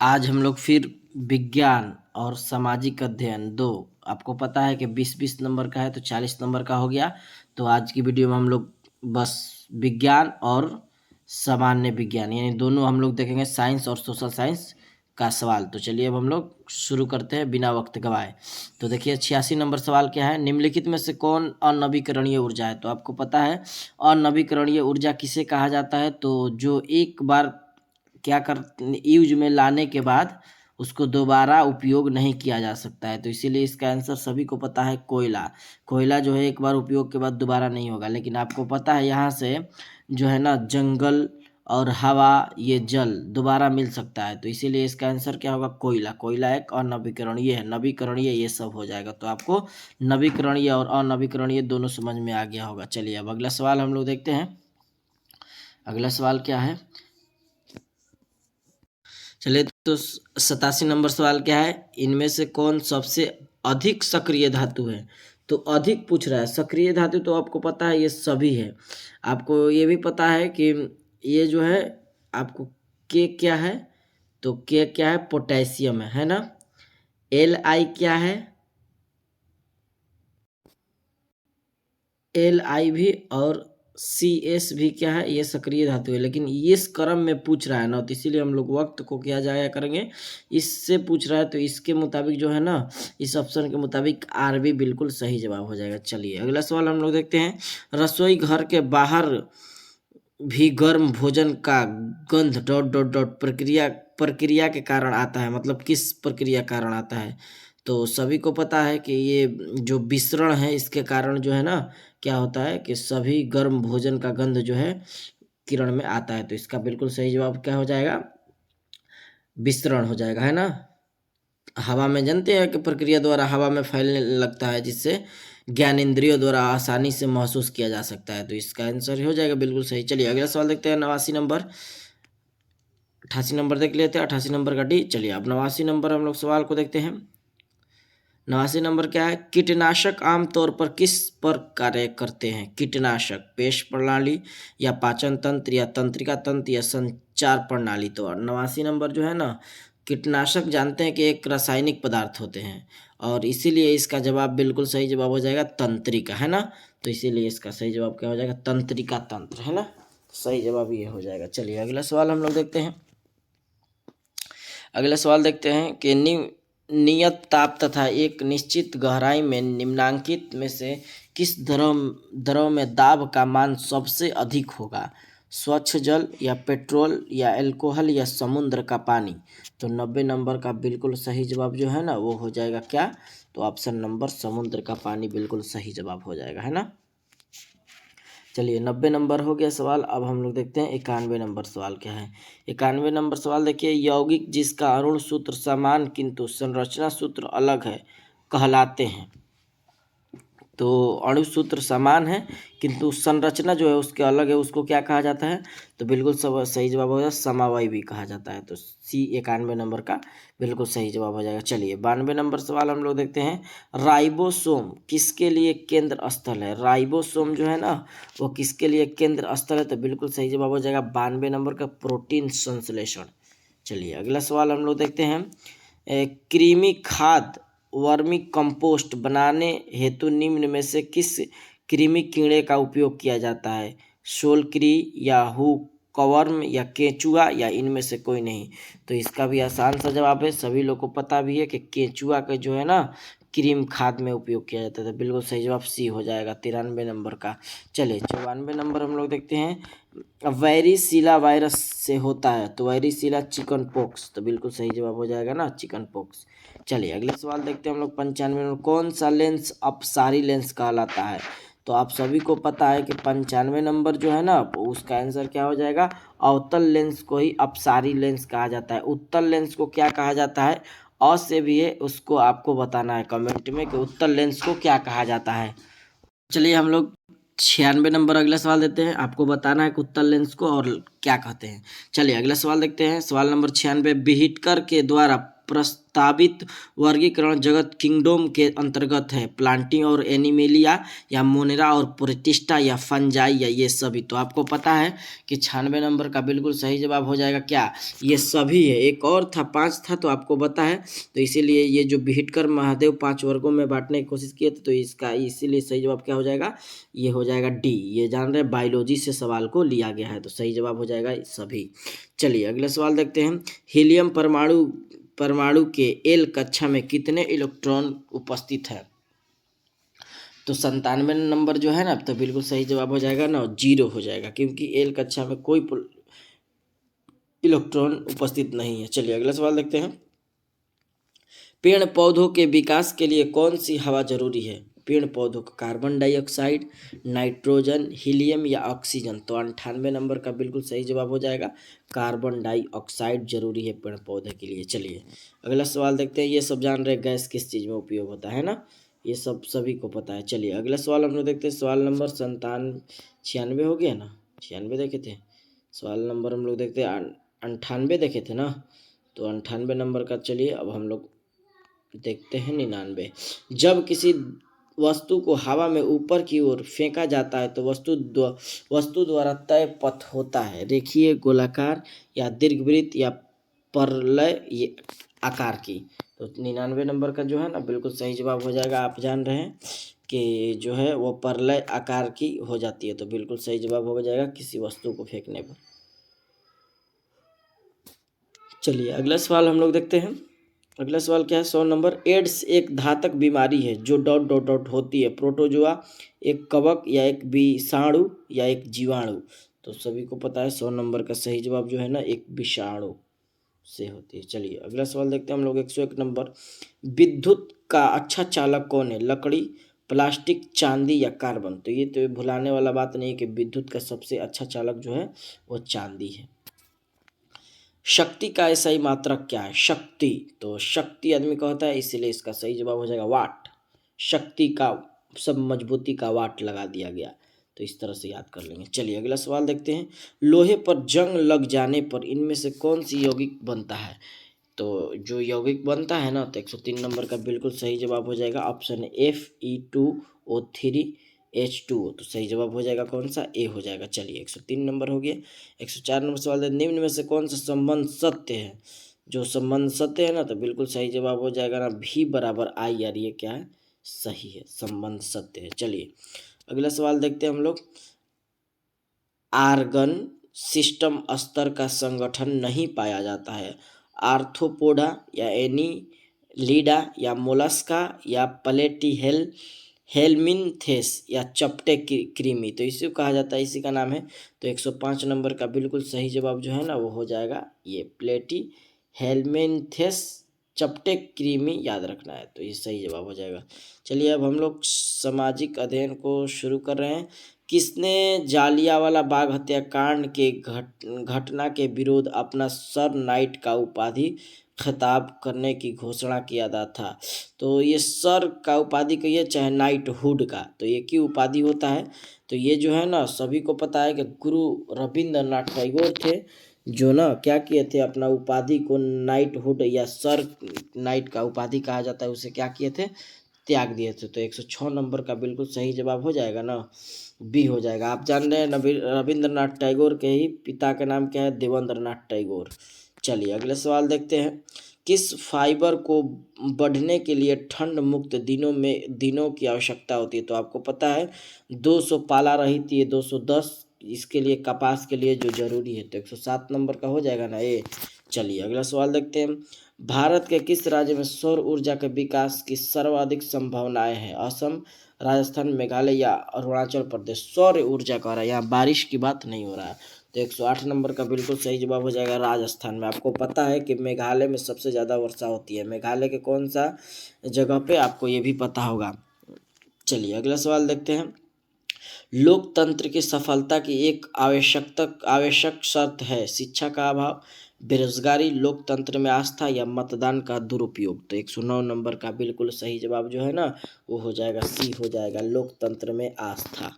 आज हम लोग फिर विज्ञान और सामाजिक अध्ययन दो। आपको पता है कि 20-20 नंबर का है तो 40 नंबर का हो गया। तो आज की वीडियो में हम लोग बस विज्ञान और सामान्य विज्ञान यानी दोनों हम लोग देखेंगे, साइंस और सोशल साइंस का सवाल। तो चलिए अब हम लोग शुरू करते हैं बिना वक्त गवाए। तो देखिए 86 नंबर सवाल क्या है, निम्नलिखित में से कौन अनवीकरणीय ऊर्जा है। तो आपको पता है अनवीकरणीय ऊर्जा किसे कहा जाता है, तो जो एक बार क्या कर यूज में लाने के बाद उसको दोबारा उपयोग नहीं किया जा सकता है। तो इसीलिए इसका आंसर सभी को पता है, कोयला। कोयला जो है एक बार उपयोग के बाद दोबारा नहीं होगा। लेकिन आपको पता है यहाँ से जो है ना, जंगल और हवा, ये जल दोबारा मिल सकता है। तो इसीलिए इसका आंसर क्या होगा, कोयला। कोयला एक अनवीकरणीय है, नवीकरणीय ये सब हो जाएगा। तो आपको नवीकरणीय और अनवीकरणीय दोनों समझ में आ गया होगा। चलिए अब अगला सवाल हम लोग देखते हैं। अगला सवाल क्या है, चलिए तो 87 नंबर सवाल क्या है, इनमें से कौन सबसे अधिक सक्रिय धातु है। तो अधिक पूछ रहा है, सक्रिय धातु तो आपको पता है ये सभी है। आपको ये भी पता है कि ये जो है आपको के क्या है, तो के क्या है, पोटेशियम है ना। Li क्या है, Li भी और Cs भी क्या है, ये सक्रिय धातु है। लेकिन इस क्रम में पूछ रहा है ना, तो इसीलिए हम लोग वक्त को क्या जाया करेंगे, इससे पूछ रहा है तो इसके मुताबिक जो है ना, इस ऑप्शन के मुताबिक Rb बिल्कुल सही जवाब हो जाएगा। चलिए अगला सवाल हम लोग देखते हैं। रसोई घर के बाहर भी गर्म भोजन का गंध डॉट डॉट डॉट प्रक्रिया प्रक्रिया के कारण आता है, मतलब किस प्रक्रिया कारण आता है। तो सभी को पता है कि ये जो विसरण है इसके कारण जो है ना, क्या होता है कि सभी गर्म भोजन का गंध जो है किरण में आता है। तो इसका बिल्कुल सही जवाब क्या हो जाएगा, विसरण हो जाएगा, है ना। हवा में जानते हैं कि प्रक्रिया द्वारा हवा में फैलने लगता है, जिससे ज्ञानेंद्रियों द्वारा आसानी से महसूस किया जा सकता है। तो इसका आंसर हो जाएगा बिल्कुल सही। चलिए अगला सवाल देखते हैं। 89 नंबर, 88 नंबर देख लेते हैं, 88 नंबर का डी। चलिए अब 89 नंबर हम लोग सवाल को देखते हैं। 89 नंबर क्या है, कीटनाशक आमतौर पर किस पर कार्य करते हैं। कीटनाशक पेश प्रणाली या पाचन तंत्र या तंत्रिका तंत्र या संचार प्रणाली। तो 89 नंबर जो है ना, कीटनाशक जानते हैं कि एक रासायनिक पदार्थ होते हैं, और इसीलिए इसका जवाब बिल्कुल सही जवाब हो जाएगा तंत्रिका, है ना। तो इसीलिए इसका सही जवाब क्या हो जाएगा, तंत्रिका तंत्र, है ना। सही जवाब ये हो जाएगा। चलिए अगला सवाल हम लोग देखते हैं। अगला सवाल देखते हैं कि नियत ताप तथा एक निश्चित गहराई में निम्नांकित में से किस द्रव में दाब का मान सबसे अधिक होगा। स्वच्छ जल या पेट्रोल या अल्कोहल या समुद्र का पानी। तो 90 नंबर का बिल्कुल सही जवाब जो है ना, वो हो जाएगा क्या, तो ऑप्शन नंबर समुद्र का पानी बिल्कुल सही जवाब हो जाएगा, है ना। चलिए 90 नंबर हो गया सवाल। अब हम लोग देखते हैं 91 नंबर सवाल क्या है। 91 नंबर सवाल देखिए, यौगिक जिसका अणु सूत्र समान किंतु संरचना सूत्र अलग है कहलाते हैं। तो अणु सूत्र समान है किंतु संरचना जो है उसके अलग है, उसको क्या कहा जाता है, तो बिल्कुल सब सही जवाब हो जाएगा, समवायी भी कहा जाता है। तो सी 91 नंबर का बिल्कुल सही जवाब हो जाएगा। चलिए 92 नंबर सवाल हम लोग देखते हैं। राइबोसोम किसके लिए केंद्र स्थल है। राइबोसोम जो है ना, वो किसके लिए केंद्र स्थल है, तो बिल्कुल सही जवाब हो जाएगा 92 नंबर का, प्रोटीन संश्लेषण। चलिए अगला सवाल हम लोग देखते हैं। कृमि खाद वर्मी कंपोस्ट बनाने हेतु निम्न में से किस कृमि कीड़े का उपयोग किया जाता है। सोलक्री या हुकवर्म या केंचुआ या इनमें से कोई नहीं। तो इसका भी आसान सा जवाब है, सभी लोग को पता भी है कि केंचुआ का जो है ना क्रीम खाद में उपयोग किया जाता है। तो बिल्कुल सही जवाब सी हो जाएगा 93 नंबर का। चलिए 94 नंबर हम लोग देखते हैं। वैरीसीला वायरस से होता है, तो वैरीसीला चिकन पॉक्स। तो बिल्कुल सही जवाब हो जाएगा ना, चिकन पॉक्स। चलिए अगले सवाल देखते हैं हम लोग। 95 नंबर, कौन सा लेंस अपसारी लेंस कहलाता है। तो आप सभी को पता है कि 95 नंबर जो है ना, उसका आंसर क्या हो जाएगा, अवतल लेंस को ही अपसारी लेंस कहा जाता है। उत्तल लेंस को क्या कहा जाता है, अ से भी है, उसको आपको बताना है कमेंट में कि उत्तल लेंस को क्या कहा जाता है। चलिए हम लोग 96 नंबर अगला सवाल देते हैं, आपको बताना है कि उत्तल लेंस को और क्या कहते हैं। चलिए अगला सवाल देखते हैं। सवाल नंबर 96, बिहिटकर के द्वारा प्रस्तावित वर्गीकरण जगत किंगडम के अंतर्गत है? प्लांटिंग और एनिमेलिया या मोनेरा और प्रोटिस्टा या फंजाई या ये सभी? तो आपको पता है कि 96 नंबर का बिल्कुल सही जवाब हो जाएगा क्या? ये सभी है। एक और था, 5 था तो आपको पता है, तो इसीलिए ये जो बिहिटकर महादेव 5 वर्गों में बांटने की कोशिश किए थे, तो इसका इसीलिए सही जवाब क्या हो जाएगा? ये हो जाएगा डी। ये जान रहे बायोलॉजी से सवाल को लिया गया है, तो सही जवाब हो जाएगा सभी। चलिए अगला सवाल देखते हैं। हीलियम परमाणु के एल कक्षा में कितने इलेक्ट्रॉन उपस्थित है? तो 97 नंबर जो है ना, तो बिल्कुल सही जवाब हो जाएगा ना, 0 हो जाएगा, क्योंकि एल कक्षा में कोई इलेक्ट्रॉन उपस्थित नहीं है। चलिए अगला सवाल देखते हैं। पेड़ पौधों के विकास के लिए कौन सी हवा जरूरी है? पेड़ पौधों को कार्बन डाइऑक्साइड, नाइट्रोजन, हीलियम या ऑक्सीजन? तो 98 नंबर का बिल्कुल सही जवाब हो जाएगा कार्बन डाइऑक्साइड जरूरी है पेड़ पौधे के लिए। चलिए अगला सवाल देखते हैं। ये सब जान रहे गैस किस चीज़ में उपयोग होता है ना, ये सब सभी को पता है। चलिए अगला सवाल हम लोग देखते हैं। सवाल नंबर 96 हो गया ना, 96 देखे थे। सवाल नंबर हम लोग देखते हैं 98 देखे थे ना, तो 98 नंबर का चलिए अब हम लोग देखते हैं 99। जब किसी वस्तु को हवा में ऊपर की ओर फेंका जाता है तो वस्तु द्वारा तय पथ होता है, रेखीय, गोलाकार या दीर्घवृत्त या परवलय ये आकार की? तो 99 नंबर का जो है ना बिल्कुल सही जवाब हो जाएगा। आप जान रहे हैं कि जो है वो परवलय आकार की हो जाती है, तो बिल्कुल सही जवाब हो जाएगा किसी वस्तु को फेंकने पर। चलिए अगला सवाल हम लोग देखते हैं। अगला सवाल क्या है? 100 नंबर। एड्स एक घातक बीमारी है जो डॉट डॉट डॉट होती है, प्रोटोजोआ, एक कवक या एक विषाणु या एक जीवाणु? तो सभी को पता है 100 नंबर का सही जवाब जो है ना एक विषाणु से होती है। चलिए अगला सवाल देखते हैं हम लोग। 101 नंबर। विद्युत का अच्छा चालक कौन है? लकड़ी, प्लास्टिक, चांदी या कार्बन? तो ये तो भुलाने वाला बात नहीं है कि विद्युत का सबसे अच्छा चालक जो है वो चांदी है। शक्ति का सही मात्रक क्या है? शक्ति, तो शक्ति आदमी का होता है, इसीलिए इसका सही जवाब हो जाएगा वाट। शक्ति का सब मजबूती का वाट लगा दिया गया, तो इस तरह से याद कर लेंगे। चलिए अगला सवाल देखते हैं। लोहे पर जंग लग जाने पर इनमें से कौन सी यौगिक बनता है? तो जो यौगिक बनता है ना, तो 103 नंबर का बिल्कुल सही जवाब हो जाएगा ऑप्शन Fe2O3 H2O। तो सही जवाब हो जाएगा कौन सा? ए हो जाएगा। चलिए 103 नंबर हो गया। 104 नंबर सवाल है। निम्न में से कौन सा संबंध सत्य है? जो संबंध सत्य है ना, तो बिल्कुल सही जवाब हो जाएगा ना V बराबर I। यार ये क्या है? सही है, संबंध सत्य है। चलिए अगला सवाल देखते हैं हम लोग। आर्गन सिस्टम स्तर का संगठन नहीं पाया जाता है। आर्थ्रोपोडा या एनीलिडा या मोलस्का या हेलमिनथेस या चपटे कृमि? तो इसी को कहा जाता है, इसी का नाम है। तो 105 नंबर का बिल्कुल सही जवाब जो है ना वो हो जाएगा ये प्लेटी हेलमिनथेस चपटे कृमि, याद रखना है, तो ये सही जवाब हो जाएगा। चलिए अब हम लोग सामाजिक अध्ययन को शुरू कर रहे हैं। किसने जालियांवाला बाग हत्याकांड के घटना के विरोध अपना सर नाइट का उपाधि खिताब करने की घोषणा किया था? तो ये सर का उपाधि कहिए चाहे नाइट हुड का, तो एक ही उपाधि होता है। तो ये जो है ना सभी को पता है कि गुरु रविंद्रनाथ टैगोर थे जो ना क्या किए थे, अपना उपाधि को नाइट हुड या सर नाइट का उपाधि कहा जाता है उसे क्या किए थे? त्याग दिए थे। तो 106 नंबर का बिल्कुल सही जवाब हो जाएगा ना बी हो जाएगा। आप जान रहे हैं रविंद्रनाथ टैगोर के ही पिता का नाम क्या है? देवेंद्रनाथ टैगोर। चलिए अगले सवाल देखते हैं। किस फाइबर को बढ़ने के लिए ठंड मुक्त दिनों की आवश्यकता होती है? तो आपको पता है 200 पाला रहित, ये 210 इसके लिए कपास के लिए जो जरूरी है, तो 107 नंबर का हो जाएगा ना ए। चलिए अगला सवाल देखते हैं। भारत के किस राज्य में सौर ऊर्जा के विकास की सर्वाधिक संभावनाएं हैं? असम, राजस्थान, मेघालय या अरुणाचल प्रदेश? सौर ऊर्जा का रहा है, यहाँ बारिश की बात नहीं हो रहा है। तो 108 नंबर का बिल्कुल सही जवाब हो जाएगा राजस्थान में। आपको पता है कि मेघालय में सबसे ज़्यादा वर्षा होती है। मेघालय के कौन सा जगह पे, आपको ये भी पता होगा। चलिए अगला सवाल देखते हैं। लोकतंत्र की सफलता की एक आवश्यक शर्त है शिक्षा का अभाव, बेरोजगारी, लोकतंत्र में आस्था या मतदान का दुरुपयोग? तो 109 नंबर का बिल्कुल सही जवाब जो है ना वो हो जाएगा सी हो जाएगा, लोकतंत्र में आस्था।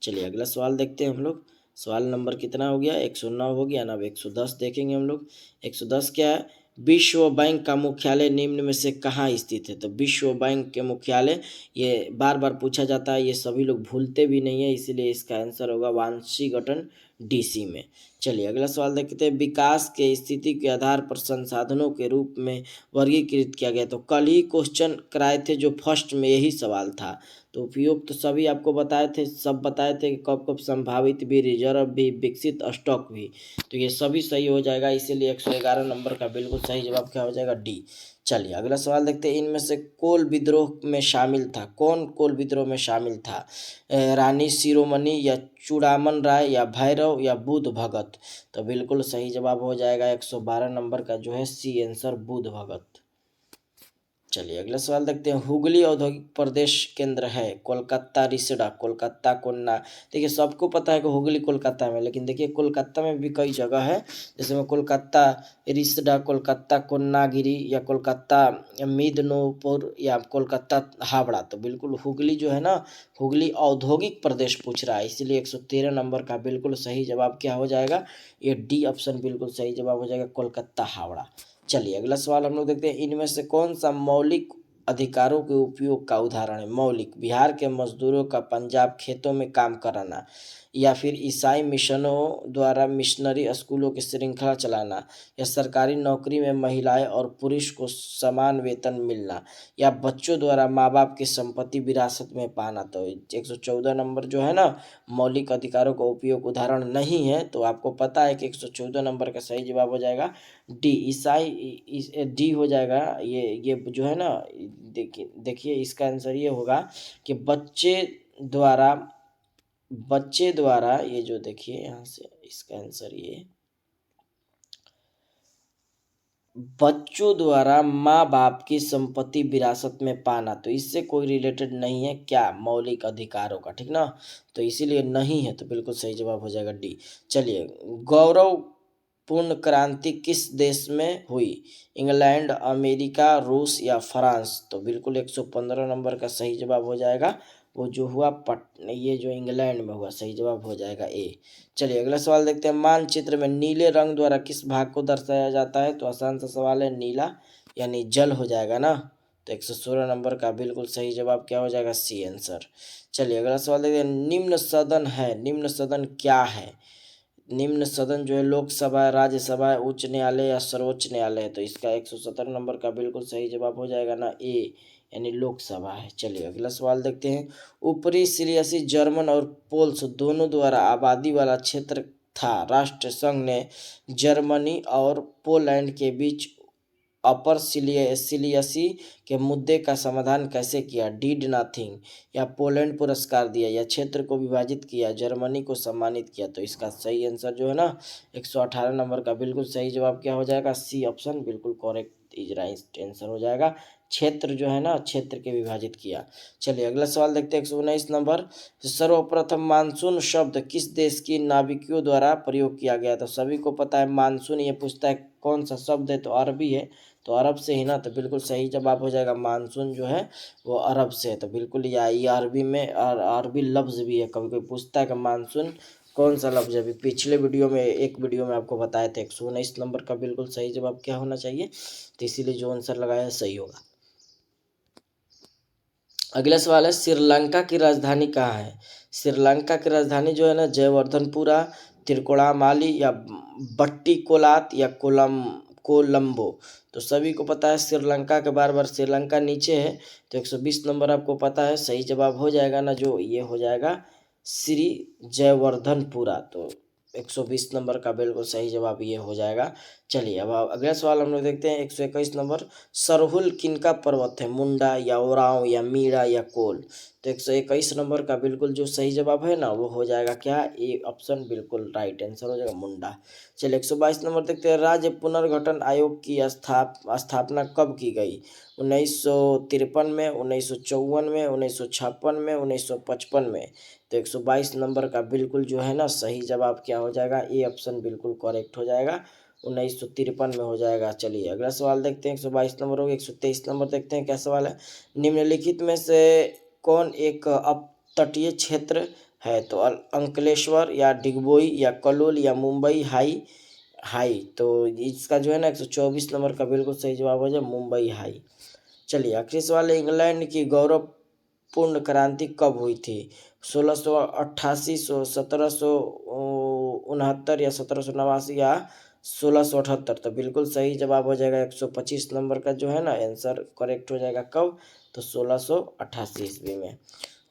चलिए अगला सवाल देखते हैं हम लोग। सवाल नंबर कितना हो गया? 109 हो गया ना। अब 110 देखेंगे हम लोग। 110 क्या है? विश्व बैंक का मुख्यालय निम्न में से कहाँ स्थित है? तो विश्व बैंक के मुख्यालय, ये बार बार पूछा जाता है, ये सभी लोग भूलते भी नहीं है, इसीलिए इसका आंसर होगा वाशिंगटन डीसी में। चलिए अगला सवाल देखते हैं। विकास के स्थिति के आधार पर संसाधनों के रूप में वर्गीकृत किया गया। तो कल ही क्वेश्चन कराए थे जो फर्स्ट में यही सवाल था। तो उपयोग तो सभी आपको बताए थे, सब बताए थे कि कब कब संभावित भी, रिजर्व भी, विकसित स्टॉक भी। तो ये सभी सही हो जाएगा, इसीलिए 111 नंबर का बिल्कुल सही जवाब क्या हो जाएगा? डी। चलिए अगला सवाल देखते हैं। इनमें से कोल विद्रोह में शामिल था, कौन कोल विद्रोह में शामिल था? रानी शिरोमणि या चूड़ामन राय या भैरव या बुद्ध भगत? तो बिल्कुल सही जवाब हो जाएगा 112 नंबर का जो है सी आंसर, बुद्ध भगत। चलिए अगला सवाल देखते हैं। हुगली औद्योगिक प्रदेश केंद्र है कोलकाता, रिसड़ा, कोलकाता, कोन्ना। देखिए सबको पता है कि हुगली कोलकाता में, लेकिन देखिए कोलकाता में भी कई जगह है, जैसे में कोलकाता रिसड़ा, कोलकाता कोन्नागिरी या कोलकाता मिदनापुर या कोलकाता हावड़ा। तो बिल्कुल हुगली जो है ना, हुगली औद्योगिक प्रदेश पूछ रहा है, इसीलिए 113 नंबर का बिल्कुल सही जवाब क्या हो जाएगा? ये डी ऑप्शन बिल्कुल सही जवाब हो जाएगा, कोलकाता हावड़ा। चलिए अगला सवाल हम लोग देखते हैं। इनमें से कौन सा मौलिक अधिकारों के उपयोग का उदाहरण है? मौलिक, बिहार के मजदूरों का पंजाब खेतों में काम कराना, या फिर ईसाई मिशनों द्वारा मिशनरी स्कूलों की श्रृंखला चलाना, या सरकारी नौकरी में महिलाएं और पुरुष को समान वेतन मिलना, या बच्चों द्वारा माँ बाप की संपत्ति विरासत में पाना। तो 114 नंबर जो है ना, मौलिक अधिकारों का उपयोग उदाहरण नहीं है, तो आपको पता है कि 114 नंबर का सही जवाब हो जाएगा डी, ईसाई, डी हो जाएगा। ये जो है ना, देखिए देखिए इसका आंसर ये होगा कि द्वारा बच्चे द्वारा, ये जो देखिए यहाँ से इसका आंसर ये, बच्चों द्वारा माँ बाप की संपत्ति विरासत में पाना। तो इससे कोई रिलेटेड नहीं है क्या? मौलिक अधिकारों का, ठीक ना, तो इसीलिए नहीं है, तो बिल्कुल सही जवाब हो जाएगा डी। चलिए, गौरव पूर्ण क्रांति किस देश में हुई? इंग्लैंड, अमेरिका, रूस या फ्रांस? तो बिल्कुल 115 नंबर का सही जवाब हो जाएगा वो जो हुआ ये जो इंग्लैंड में हुआ, सही जवाब हो जाएगा ए। चलिए अगला सवाल देखते हैं। मानचित्र में नीले रंग द्वारा किस भाग को दर्शाया जाता है? तो आसान सा सवाल है, नीला यानी जल हो जाएगा ना, तो 116 नंबर का बिल्कुल सही जवाब क्या हो जाएगा? C answer. चलिए अगला सवाल देखते हैं। निम्न सदन है, निम्न सदन क्या है? निम्न सदन जो है लोकसभा, राज्यसभा, उच्च न्यायालय या सर्वोच्च न्यायालय है? तो इसका 117 नंबर का बिल्कुल सही जवाब हो जाएगा ना, ए यानी लोकसभा है। चलिए अगला सवाल देखते हैं। ऊपरी सिलियसी जर्मन और पोल्स दोनों द्वारा आबादी वाला क्षेत्र था। राष्ट्र संघ ने जर्मनी और पोलैंड के बीच अपर सिलियसी के मुद्दे का समाधान कैसे किया? डिड नथिंग, या पोलैंड पुरस्कार दिया, या क्षेत्र को विभाजित किया, जर्मनी को सम्मानित किया? तो इसका सही आंसर जो है ना, 118 नंबर का बिल्कुल सही जवाब क्या हो जाएगा? सी ऑप्शन बिल्कुल करेक्ट इज राइट आंसर हो जाएगा। क्षेत्र जो है ना, क्षेत्र के विभाजित किया। चलिए अगला सवाल देखते हैं। 119 नंबर। सर्वप्रथम मानसून शब्द किस देश की नाविकों द्वारा प्रयोग किया गया? तो सभी को पता है मानसून, ये पूछता है कौन सा शब्द है, तो अरबी है, तो अरब से ही ना, तो बिल्कुल सही जवाब हो जाएगा। मानसून जो है वो अरब से है, तो बिल्कुल ये अरबी में, और अरबी लफ्ज़ भी है। कभी कोई पूछता है कि मानसून कौन सा लफ्ज़ है? अभी पिछले वीडियो में, एक वीडियो में आपको बताए थे। 119 नंबर का बिल्कुल सही जवाब क्या होना चाहिए? तो इसीलिए जो आंसर लगाया है सही होगा। अगला सवाल है, श्रीलंका की राजधानी कहाँ है? श्रीलंका की राजधानी जो है ना, जयवर्धनपुरा, त्रिकोणामाली या बट्टिकोलात या कोलंबो? तो सभी को पता है श्रीलंका के, बार बार श्रीलंका नीचे है, तो 120 नंबर आपको पता है, सही जवाब हो जाएगा ना, जो ये हो जाएगा श्री जयवर्धनपुरा। तो 120 नंबर का बिल्कुल सही जवाब ये हो जाएगा। चलिए अब अगला सवाल हम लोग देखते हैं। 121 नंबर। सरहुल किनका पर्वत है? मुंडा या ओरांव या मीरा या कोल? तो 121 नंबर का बिल्कुल जो सही जवाब है ना, वो हो जाएगा क्या? ए ऑप्शन बिल्कुल राइट आंसर हो जाएगा, मुंडा। चलिए 122 नंबर देखते हैं। राज्य पुनर्गठन आयोग की स्थापना कब की गई? 1953 में, 1954 में, 1956 में, 1955 में? तो 122 नंबर का बिल्कुल जो है ना, सही जवाब क्या हो जाएगा? ए ऑप्शन बिल्कुल करेक्ट हो जाएगा, 1953 में हो जाएगा। चलिए अगला सवाल देखते हैं। 122 नंबर हो गया। 123 नंबर देखते हैं क्या सवाल है। निम्नलिखित में से कौन एक अपतटीय क्षेत्र है? तो अंकलेश्वर या डिगबोई या कलोल या मुंबई हाई हाई, तो इसका जो है ना 124 नंबर का बिल्कुल सही जवाब हो जाए मुंबई हाई। चलिए आखिरी सवाल है, इंग्लैंड की गौरवपूर्ण क्रांति कब हुई थी? 1688, 1769 या 1789 या 1678? तो बिल्कुल सही जवाब हो जाएगा 125 नंबर का जो है ना आंसर करेक्ट हो जाएगा। कब? तो 1688 ईस्वी में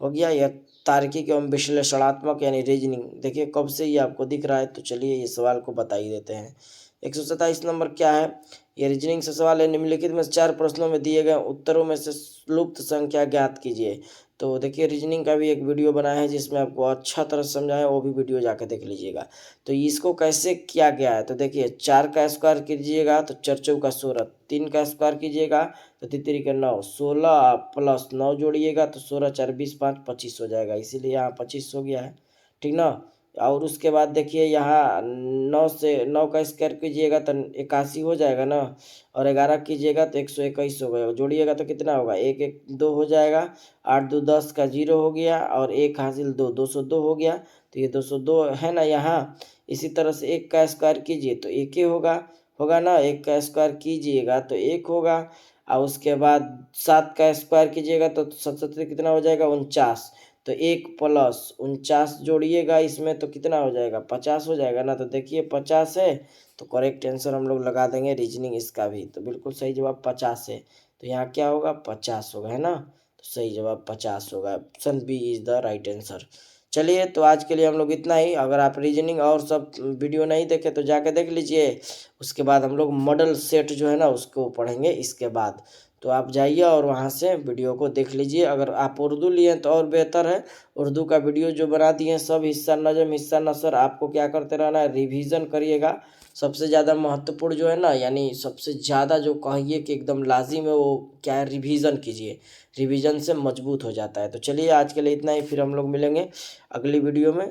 हो गया। यह तार्किक एवं विश्लेषणात्मक यानी रीजनिंग, देखिए कब से ये आपको दिख रहा है, तो चलिए ये सवाल को बता ही देते हैं। 127 नंबर क्या है? ये रीजनिंग से सवाल है, निम्नलिखित में से 4 प्रश्नों में दिए गए उत्तरों में से लुप्त संख्या ज्ञात कीजिए। तो देखिए रीजनिंग का भी एक वीडियो बनाया है जिसमें आपको अच्छा तरह से समझाया है, वो भी वीडियो जाकर देख लीजिएगा। तो इसको कैसे किया गया है, तो देखिए 4 का स्क्वायर कीजिएगा तो 4 चौका 16, 3 का स्क्वायर कीजिएगा तो 3 3 के 9, 16 प्लस 9 जोड़िएगा तो 16 4 20 5 25 हो जाएगा, इसीलिए यहाँ 25 हो गया है, ठीक ना। और उसके बाद देखिए यहाँ 9 से 9 का स्क्वायर कीजिएगा तो 81 हो जाएगा ना, और 11 कीजिएगा तो 121 हो गया, जोड़िएगा तो कितना होगा, 1 1 2 हो जाएगा, 8 2 10 का 0 हो गया, और 1 हासिल 2 202 हो गया। तो ये 202 है ना यहाँ। इसी तरह से 1 का स्क्वायर कीजिए तो 1 ही होगा, होगा ना, 1 का स्क्वायर कीजिएगा तो 1 होगा। और उसके बाद 7 का स्क्वायर कीजिएगा तो 7 कितना हो जाएगा, 49। तो 1 प्लस 49 जोड़िएगा इसमें तो कितना हो जाएगा, 50 हो जाएगा ना। तो देखिए 50 है, तो करेक्ट आंसर हम लोग लगा देंगे रीजनिंग इसका भी, तो बिल्कुल सही जवाब 50 है। तो यहाँ क्या होगा, 50 होगा, है ना। तो सही जवाब 50 होगा, option B is the right answer. चलिए तो आज के लिए हम लोग इतना ही। अगर आप रीजनिंग और सब वीडियो नहीं देखे तो जाके देख लीजिए। उसके बाद हम लोग मॉडल सेट जो है ना उसको पढ़ेंगे इसके बाद। तो आप जाइए और वहाँ से वीडियो को देख लीजिए। अगर आप उर्दू लिए तो और बेहतर है, उर्दू का वीडियो जो बना दिए हैं सब हिस्सा नज़म हिस्सा नसर आपको क्या करते रहना है, रिवीजन करिएगा। सबसे ज़्यादा महत्वपूर्ण जो है ना, यानी सबसे ज़्यादा जो कहिए कि एकदम लाजिम है वो क्या है, रिवीजन कीजिए। रिवीजन से मजबूत हो जाता है। तो चलिए आज के लिए इतना ही, फिर हम लोग मिलेंगे अगली वीडियो में।